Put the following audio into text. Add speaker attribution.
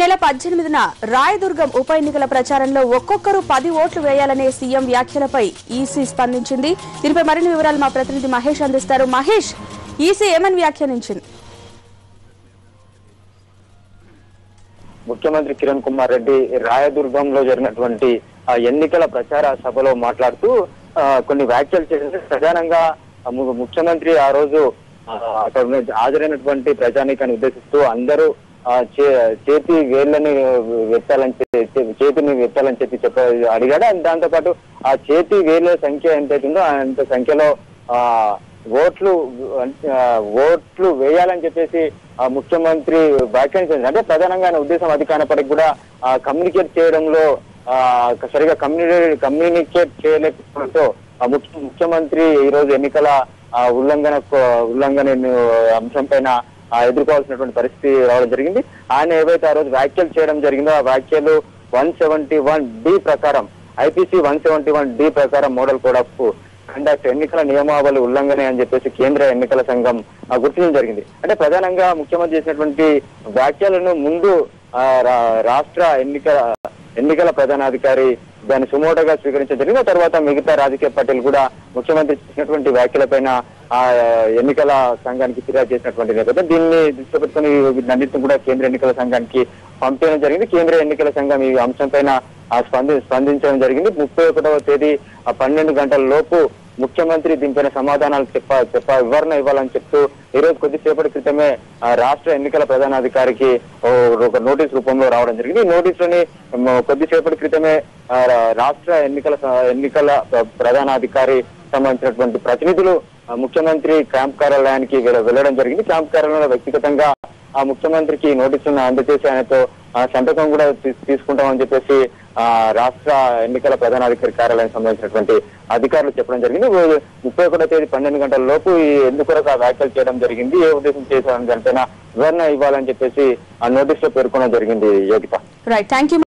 Speaker 1: నెల 18న రాయదుర్గం ఉప ఎన్నికల ప్రచారంలో ఒక్కొక్కరు 10 ఓట్లు వేయాలనే సీఎం వ్యాఖ్యలపై ఈసీ స్పందించింది. దీనిపై మరిన్ని వివరాలు మా ప్రతినిధి మహేష్ అందిస్తారు. మహేష్, ఈసీ ఏమని వ్యాఖ్యానించింది?
Speaker 2: ముఖ్యమంత్రి కిరణ్ కుమార్ రెడ్డి రాయదుర్గంలో జరిగినటువంటి ఎన్నికల ప్రచార సభలో మాట్లాడుతూ కొన్ని వ్యాఖ్యలు చేసి ప్రధానంగా ముఖ్యమంత్రి ఆ రోజు అక్కడ హాజరైనటువంటి ప్రజానీకాన్ని ఉద్దేశిస్తూ అందరూ చేతి వేళ్ళని చేతిని వెత్తాలని చెప్పి అడిగాడు. దాంతో పాటు ఆ చేతి వేళ్ళ సంఖ్య ఎంత అవుతుందో అంత సంఖ్యలో ఓట్లు వేయాలని చెప్పేసి ముఖ్యమంత్రి వ్యాఖ్యానించారు. అంటే ప్రధానంగా ఆయన ఉద్దేశం అది కానప్పటికీ కూడా కమ్యూనికేట్ చేయడంలో సరిగా కమ్యూనికేట్ చేయలేకపోవడంతో ముఖ్యమంత్రి ఈ రోజు ఎన్నికల ఉల్లంఘన అంశం పైన ఎదుర్కోవాల్సినటువంటి పరిస్థితి రావడం జరిగింది. ఆయన ఏవైతే ఆ రోజు వ్యాఖ్యలు చేయడం జరిగిందో ఆ వ్యాఖ్యలు 171D ప్రకారం ఐపీసీ 171D ప్రకారం మోడల్ కోడ్ ఆఫ్ కండక్ట్ ఎన్నికల నియమావళి ఉల్లంఘన అని చెప్పేసి కేంద్ర ఎన్నికల సంఘం గుర్తించడం జరిగింది. అంటే ప్రధానంగా ముఖ్యమంత్రి చేసినటువంటి వ్యాఖ్యలను ముందు రాష్ట్ర ఎన్నికల ప్రధానాధికారి దాన్ని సుమోటోగా స్వీకరించడం జరిగింది. ఆ తర్వాత మిగతా రాజకీయ పార్టీలు కూడా ముఖ్యమంత్రి చేసినటువంటి వ్యాఖ్యలపైన ఆ ఎన్నికల సంఘానికి ఫిర్యాదు చేసినటువంటి నేపథ్యం దీన్ని దృష్టిలో పెట్టుకుని వీటన్నింటిని కూడా కేంద్ర ఎన్నికల సంఘానికి పంపించడం జరిగింది. కేంద్ర ఎన్నికల సంఘం ఈ అంశం పైన స్పందించడం జరిగింది. 31వ తేదీ 12 గంటల లోపు ముఖ్యమంత్రి దీనిపైన సమాధానాలు వివరణ ఇవ్వాలని చెప్తూ ఈ రోజు కొద్దిసేపటి క్రితమే రాష్ట్ర ఎన్నికల ప్రధానాధికారికి ఒక నోటీస్ రూపంలో రావడం జరిగింది. ఈ నోటీసులని కొద్దిసేపటి క్రితమే రాష్ట్ర ఎన్నికల ప్రధానాధికారి సంబంధించినటువంటి ప్రతినిధులు ముఖ్యమంత్రి క్యాంప్ కార్యాలయానికి వెళ్లడం జరిగింది. క్యాంప్ కార్యాలయంలో వ్యక్తిగతంగా ఆ ముఖ్యమంత్రికి నోటీసులను అందజేసి ఆయనతో సంతకం కూడా తీసుకుంటామని చెప్పేసి రాష్ట్ర ఎన్నికల ప్రధానాధికారి కార్యాలయం సంబంధించినటువంటి అధికారులు చెప్పడం జరిగింది. 31వ తేదీ 12 గంటల లోపు ఎందుకొరకు ఆ వ్యాఖ్యలు చేయడం జరిగింది, ఏ ఉద్దేశం చేశారని దానిపైన వివరణ ఇవ్వాలని చెప్పేసి ఆ నోటీసులో పేర్కొనడం జరిగింది. యోగిత.
Speaker 1: Right, thank you.